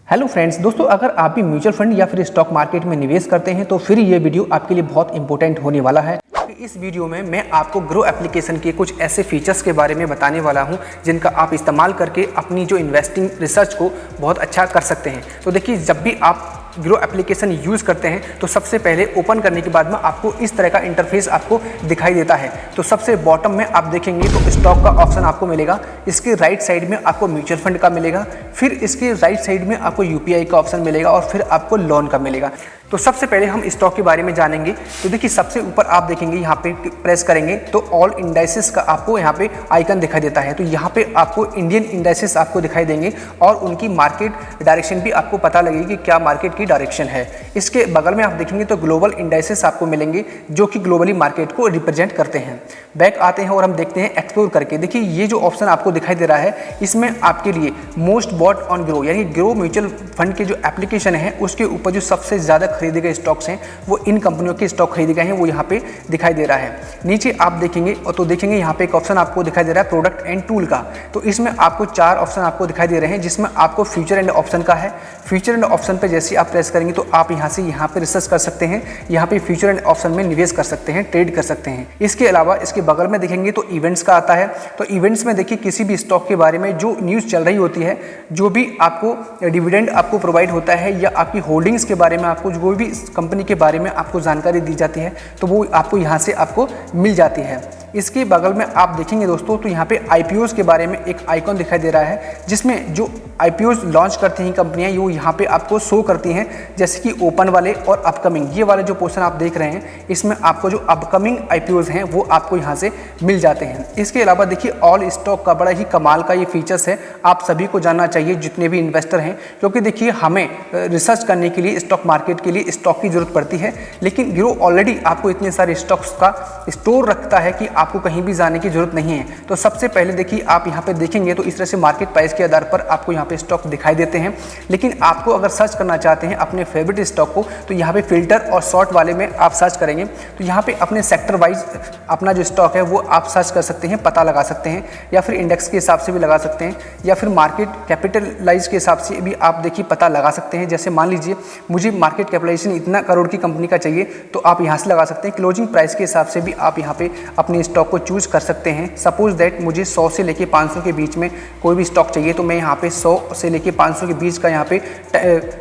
Hello friends, दोस्तों अगर आप भी म्यूचुअल फंड या फिर स्टॉक मार्केट में निवेश करते हैं तो फिर ये वीडियो आपके लिए बहुत इंपॉर्टेंट होने वाला है। इस वीडियो में मैं आपको ग्रो एप्लीकेशन के कुछ ऐसे फीचर्स के बारे में बताने वाला हूं जिनका आप इस्तेमाल करके अपनी जो इन्वेस्टिंग रिसर्च को बहुत अच्छा कर सकते हैं। तो देखिए, जब भी आप ग्रो एप्लीकेशन यूज़ करते हैं तो सबसे पहले ओपन करने के बाद में आपको इस तरह का इंटरफेस आपको दिखाई देता है। तो सबसे बॉटम में आप देखेंगे तो स्टॉक का ऑप्शन आपको मिलेगा, इसके राइट साइड में आपको म्यूचुअल फंड का मिलेगा, फिर इसके राइट साइड में आपको यूपीआई का ऑप्शन मिलेगा और फिर आपको लोन का मिलेगा। तो सबसे पहले हम स्टॉक के बारे में जानेंगे। तो देखिए, सबसे ऊपर आप देखेंगे यहाँ पे प्रेस करेंगे तो ऑल इंडाइसेस का आपको यहाँ पे आइकन दिखाई देता है। तो यहाँ पे आपको इंडियन इंडाइसेस आपको दिखाई देंगे और उनकी मार्केट डायरेक्शन भी आपको पता लगेगी कि क्या मार्केट की डायरेक्शन है। इसके बगल में आप देखेंगे तो ग्लोबल इंडाइसेस आपको मिलेंगे जो कि ग्लोबली मार्केट को रिप्रेजेंट करते हैं। बैक आते हैं और हम देखते हैं एक्सप्लोर करके। देखिए, ये जो ऑप्शन आपको दिखाई दे रहा है इसमें आपके लिए मोस्ट बॉट ऑन ग्रो यानी ग्रो म्यूचुअल फंड के जो एप्लीकेशन है उसके ऊपर जो सबसे ज़्यादा खरीदे गए स्टॉक्स हैं वो इन कंपनियों के स्टॉक खरीदे गए हैं, वो यहाँ पे दिखाई दे रहा है। नीचे आप देखेंगे और तो देखेंगे यहाँ पे एक ऑप्शन आपको दिखाई दे रहा है प्रोडक्ट एंड टूल का। तो इसमें आपको 4 ऑप्शन आपको दिखाई दे रहे हैं जिसमें आपको फ्यूचर एंड ऑप्शन का है। फ्यूचर एंड ऑप्शन पे जैसे आप प्रेस करेंगे तो आप यहाँ से यहाँ पे रिसर्च कर सकते हैं, यहाँ पे फ्यूचर एंड ऑप्शन में निवेश कर सकते हैं, ट्रेड कर सकते हैं। इसके अलावा इसके बगल में देखेंगे तो इवेंट्स का आता है। तो इवेंट्स में देखिए, किसी भी स्टॉक के बारे में जो न्यूज़ चल रही होती है, जो भी आपको डिविडेंड आपको प्रोवाइड होता है या आपकी होल्डिंग्स के बारे में आपको जो भी कंपनी के बारे में आपको जानकारी दी जाती है तो वो आपको यहाँ से आपको मिल जाती है। इसके बगल में आप देखेंगे दोस्तों तो यहाँ पे आईपीओज के बारे में एक आइकॉन दिखाई दे रहा है जिसमें जो आईपीओज लॉन्च करती हैं कंपनियां वो यहाँ पे आपको शो करती हैं, जैसे कि ओपन वाले और अपकमिंग। ये वाले जो पोर्शन आप देख रहे हैं इसमें आपको जो अपकमिंग आईपीओज हैं वो आपको यहाँ से मिल जाते हैं। इसके अलावा देखिए, ऑल स्टॉक का बड़ा ही कमाल का ये फीचर्स है, आप सभी को जानना चाहिए जितने भी इन्वेस्टर हैं, क्योंकि देखिए हमें रिसर्च करने के लिए स्टॉक मार्केट के लिए स्टॉक की जरूरत पड़ती है, लेकिन ग्रो ऑलरेडी आपको इतने सारे स्टॉक्स का स्टोर रखता है कि आपको कहीं भी जाने की जरूरत नहीं है। तो सबसे पहले देखिए, आप यहाँ पे देखेंगे तो इस तरह से मार्केट प्राइस के आधार पर आपको यहाँ पे स्टॉक दिखाई देते हैं, लेकिन आपको अगर सर्च करना चाहते हैं अपने फेवरेट स्टॉक को तो यहाँ पे फिल्टर और शॉर्ट वाले में आप सर्च करेंगे तो यहाँ पे अपने सेक्टर वाइज अपना जो स्टॉक है वो आप सर्च कर सकते हैं, पता लगा सकते हैं, या फिर इंडेक्स के हिसाब से भी लगा सकते हैं, या फिर मार्केट कैपिटलाइज के हिसाब से भी आप देखिए पता लगा सकते हैं। जैसे मान लीजिए मुझे मार्केट कैपिटलाइजेशन इतना करोड़ की कंपनी का चाहिए तो आप यहाँ से लगा सकते हैं। क्लोजिंग प्राइस के हिसाब से भी आप यहाँ पे अपने स्टॉक को चूज कर सकते हैं। सपोज दैट मुझे 100 से लेके 500 के बीच में कोई भी स्टॉक चाहिए तो मैं यहाँ पे 100 से लेके 500 के बीच का यहाँ पे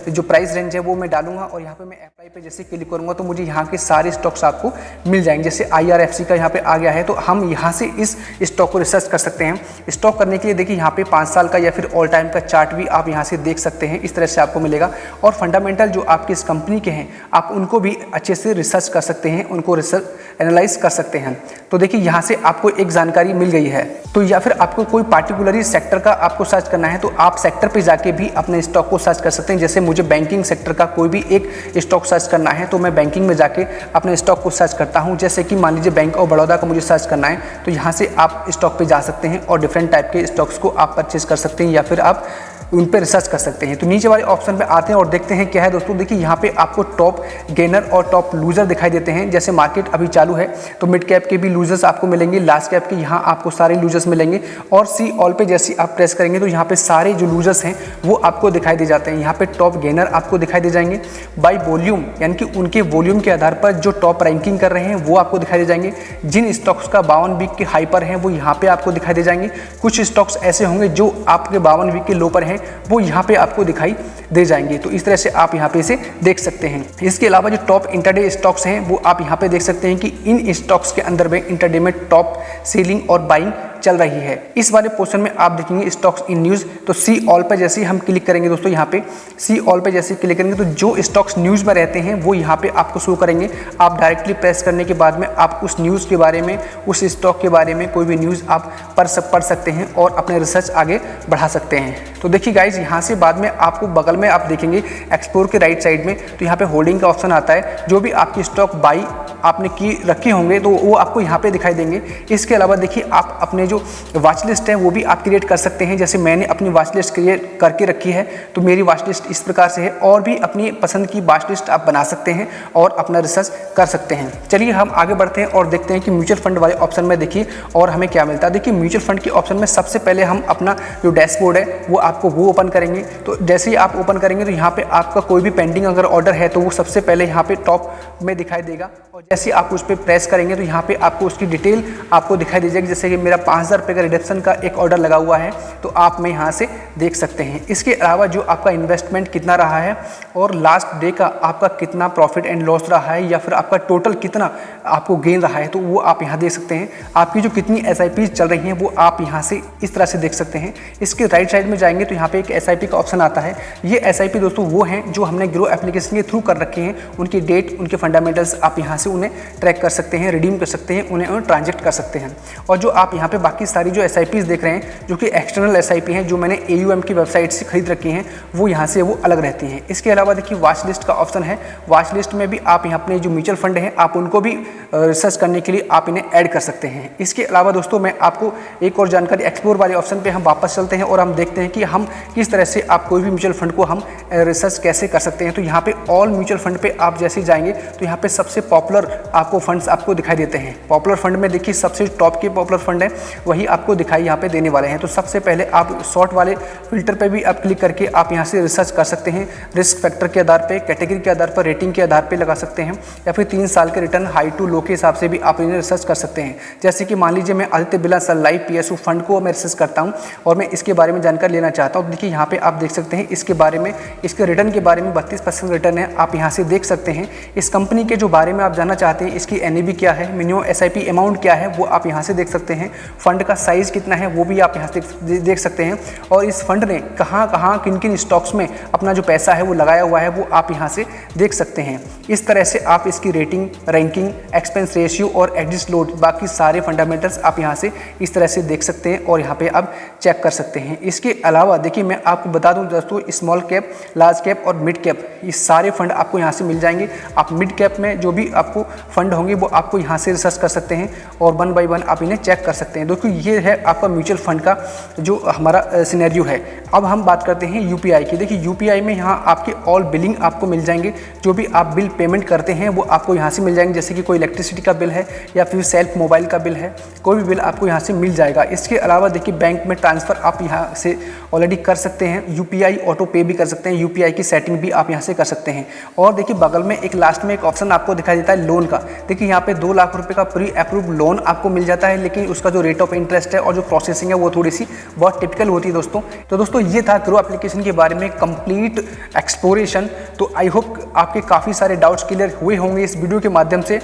जो प्राइस रेंज है वो मैं डालूंगा और यहाँ पे मैं अप्लाई पे जैसे क्लिक करूंगा तो मुझे यहाँ के सारे स्टॉक्स आपको मिल जाएंगे। जैसे IRFC का यहाँ पे आ गया है तो हम यहाँ से इस स्टॉक को रिसर्च कर सकते हैं। स्टॉक करने के लिए देखिए यहाँ पे 5 साल का या फिर ऑल टाइम का चार्ट भी आप यहाँ से देख सकते हैं, इस तरह से आपको मिलेगा। और फंडामेंटल जो आपकी इस कंपनी के हैं आप उनको भी अच्छे से रिसर्च कर सकते हैं, उनको रिसर्च एनालाइज कर सकते हैं। तो देखिए, यहाँ से आपको एक जानकारी मिल गई है। तो या फिर आपको कोई पार्टिकुलर सेक्टर का आपको सर्च करना है तो आप सेक्टर पे जाके भी अपने स्टॉक को सर्च कर सकते हैं। जैसे मुझे बैंकिंग सेक्टर का कोई भी एक स्टॉक सर्च करना है तो मैं बैंकिंग में जाके अपने स्टॉक को सर्च करता हूँ। जैसे कि मान लीजिए बैंक ऑफ बड़ौदा का मुझे सर्च करना है तो यहाँ से आप स्टॉक पे जा सकते हैं और डिफरेंट टाइप के स्टॉक्स को आप परचेज कर सकते हैं या फिर आप उन पर रिसर्च कर सकते हैं। तो नीचे वाले ऑप्शन पे आते हैं और देखते हैं क्या है दोस्तों। देखिए, यहाँ पे आपको टॉप गेनर और टॉप लूजर दिखाई देते हैं। जैसे मार्केट अभी चालू है तो मिड कैप के भी लूजर्स आपको मिलेंगे, लार्ज कैप के यहाँ आपको सारे लूजर्स मिलेंगे, और सी ऑल पे जैसे आप प्रेस करेंगे तो यहाँ पे सारे जो लूजर्स हैं वो आपको दिखाई दे जाते हैं। यहाँ पे टॉप गेनर आपको दिखाई दे जाएंगे बाई वॉल्यूम, यानी कि उनके वॉल्यूम के आधार पर जो टॉप रैंकिंग कर रहे हैं वो आपको दिखाई दे जाएंगे। जिन स्टॉक्स का 52 वीक के हाई पर हैं वो यहाँ पे आपको दिखाई दे जाएंगे। कुछ स्टॉक्स ऐसे होंगे जो आपके 52 वीक के लो पर हैं वो यहाँ पे आपको दिखाई दे जाएंगे। तो इस तरह से आप यहाँ पे इसे देख सकते हैं। इसके अलावा जो टॉप इंटरडे स्टॉक्स हैं वो आप यहाँ पे देख सकते हैं कि इन स्टॉक्स के अंदर में इंटरडे में टॉप सेलिंग और बाइंग चल रही है। इस वाले पोर्शन में आप देखेंगे स्टॉक्स इन न्यूज़, तो सी ऑल पे जैसे ही हम क्लिक करेंगे दोस्तों, यहाँ पे सी ऑल पे जैसे क्लिक करेंगे तो जो स्टॉक्स न्यूज़ में रहते हैं वो यहाँ पे आपको शो करेंगे। आप डायरेक्टली प्रेस करने के बाद में आप उस न्यूज़ के बारे में, उस स्टॉक के बारे में कोई भी न्यूज़ आप पढ़ सकते हैं और अपने रिसर्च आगे बढ़ा सकते हैं। तो देखिए गाइज, यहाँ से बाद में आपको बगल में आप देखेंगे एक्सप्लोर के राइट साइड में तो यहाँ पे होल्डिंग का ऑप्शन आता है। जो भी आपकी स्टॉक बाई आपने की रखे होंगे तो वो आपको यहाँ पे दिखाई देंगे। इसके अलावा देखिए आप अपने जो वॉच लिस्ट है वो भी आप क्रिएट कर सकते हैं। जैसे मैंने अपनी वॉच लिस्ट क्रिएट करके रखी है तो मेरी वॉच लिस्ट इस प्रकार से है, और भी अपनी पसंद की वॉच लिस्ट आप बना सकते हैं और अपना रिसर्च कर सकते हैं। चलिए हम आगे बढ़ते हैं और देखते हैं कि म्यूचुअल फंड वाले ऑप्शन में देखिए और हमें क्या मिलता है। देखिए म्यूचुअल फंड के ऑप्शन में सबसे पहले हम अपना जो डैशबोर्ड है वो आपको वो ओपन करेंगे। तो जैसे ही आप ओपन करेंगे तो यहाँ पे आपका कोई भी पेंडिंग अगर ऑर्डर है तो वो सबसे पहले यहाँ पे टॉप में दिखाई देगा, और जैसे आप उस पर प्रेस करेंगे तो यहाँ पे आपको उसकी डिटेल आपको दिखाई दी जाएगी। जैसे कि मेरा 5000 रुपये का रिडक्शन का एक ऑर्डर लगा हुआ है तो आप में यहाँ से देख सकते हैं। इसके अलावा जो आपका इन्वेस्टमेंट कितना रहा है और लास्ट डे का आपका कितना प्रॉफिट एंड लॉस रहा है या फिर आपका टोटल कितना आपको गेन रहा है तो वो आप यहाँ देख सकते हैं। आपकी जो कितनी SIP चल रही हैं वो आप यहाँ से इस तरह से देख सकते हैं। इसके राइट साइड में जाएंगे तो यहाँ पे एक SIP का ऑप्शन आता है। ये SIP दोस्तों वो हैं जो हमने ग्रो एप्लीकेशन के थ्रू कर रखे हैं। उनकी डेट, उनके फंडामेंटल्स आप यहाँ से उन्हें ट्रैक कर सकते हैं, रिडीम कर सकते हैं, उन्हें ट्रांजेक्ट कर सकते हैं। और जो आप यहाँ पे बाकी सारी जो SIPs देख रहे हैं जो कि एक्सटर्नल SIP हैं जो मैंने AUM की वेबसाइट से खरीद रखी हैं वो यहाँ से वो अलग रहती हैं। इसके अलावा देखिए वॉच लिस्ट का ऑप्शन है। वॉच लिस्ट में भी आप यहाँ अपने जो म्यूचुअल फंड हैं आप उनको भी रिसर्च करने के लिए आप इन्हें ऐड कर सकते हैं। इसके अलावा दोस्तों मैं आपको एक और जानकारी, एक्सप्लोर वाले ऑप्शन पे हम वापस चलते हैं और हम देखते हैं कि हम किस तरह से आप कोई भी म्यूचुअल फंड को हम रिसर्च कैसे कर सकते हैं। तो यहाँ पे ऑल म्यूचुअल फंड पे आप जैसे जाएंगे तो यहाँ पे सबसे पॉपुलर आपको फंड्स आपको दिखाई देते हैं। पॉपुलर फंड में देखिए सबसे टॉप के पॉपुलर फंड है वही आपको दिखाई यहाँ पे देने वाले हैं। तो सबसे पहले आप शॉर्ट वाले फिल्टर पे भी आप क्लिक करके आप यहाँ से रिसर्च कर सकते हैं। रिस्क फैक्टर के आधार पे, कैटेगरी के आधार पर, रेटिंग के आधार पे लगा सकते हैं या फिर 3 साल के रिटर्न हाई टू लो के हिसाब से भी आप इन्हें रिसर्च कर सकते हैं। जैसे कि मान लीजिए मैं आदित्य बिरला सन लाइफ PSU फंड को मैं रिसर्च करता हूँ और मैं इसके बारे में जानकारी लेना चाहता हूँ। देखिए यहाँ पे आप देख सकते हैं इसके बारे में, इसके रिटर्न के बारे में 32% रिटर्न है, आप यहाँ से देख सकते हैं। इस कंपनी के जो बारे में आप जानना चाहते हैं, इसकी NAV क्या है, मिनिमम SIP अमाउंट क्या है वो आप यहाँ से देख सकते हैं। फंड का साइज कितना है वो भी आप यहाँ से देख सकते हैं, और इस फंड ने कहाँ कहाँ किन किन स्टॉक्स में अपना जो पैसा है वो लगाया हुआ है वो आप यहाँ से देख सकते हैं। इस तरह से आप इसकी रेटिंग, रैंकिंग, एक्सपेंस रेशियो और एग्जिट लोड, बाकी सारे फंडामेंटल्स आप यहाँ से इस तरह से देख सकते हैं और यहाँ पे आप चेक कर सकते हैं। इसके अलावा देखिए मैं आपको बता दूं दोस्तों, स्मॉल कैप, लार्ज कैप और मिड कैप ये सारे फंड आपको यहाँ से मिल जाएंगे। आप मिड कैप में जो भी आपको फंड होंगे वो आपको यहाँ से रिसर्च कर सकते हैं और 1 बाय 1 आप इन्हें चेक कर सकते हैं। दोस्तों ये है आपका म्यूचुअल फंड का जो हमारा सिनेरियो है। अब हम बात करते हैं UPI की। देखिए UPI में यहाँ आपके ऑल बिलिंग आपको मिल जाएंगे। जो भी आप बिल पेमेंट करते हैं वो आपको यहाँ से मिल जाएंगे। जैसे कि कोई इलेक्ट्रिसिटी का बिल है या फिर सेल्फ मोबाइल का बिल है, कोई भी बिल आपको यहाँ से मिल जाएगा। इसके अलावा देखिए बैंक में ट्रांसफ़र आप यहाँ से ऑलरेडी कर सकते हैं। UPI ऑटो पे भी कर सकते हैं, UPI की सेटिंग भी आप यहाँ से कर सकते हैं। और देखिए बगल में एक लास्ट में एक ऑप्शन आपको दिखाई देता है लोन का। देखिए यहाँ पे 2 लाख रुपए का प्री अप्रूव लोन आपको मिल जाता है, लेकिन उसका जो रेट ऑफ इंटरेस्ट है और जो प्रोसेसिंग है वो थोड़ी सी बहुत टिपिकल होती है दोस्तों। तो दोस्तों ये था ग्रो एप्लीकेशन के बारे में कंप्लीट एक्सप्लोरेशन। तो आई होप आपके काफ़ी सारे डाउट्स क्लियर हुए होंगे इस वीडियो के माध्यम से,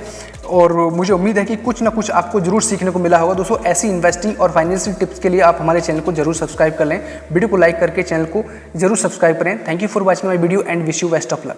और मुझे उम्मीद है कि कुछ ना कुछ आपको जरूर सीखने को मिला होगा। दोस्तों ऐसी इन्वेस्टिंग और फाइनेंशियल टिप्स के लिए आप हमारे चैनल को जरूर सब्सक्राइब कर लें। वीडियो को लाइक करके चैनल को जरूर सब्सक्राइब करें। Thank you for watching my video and wish you best of luck.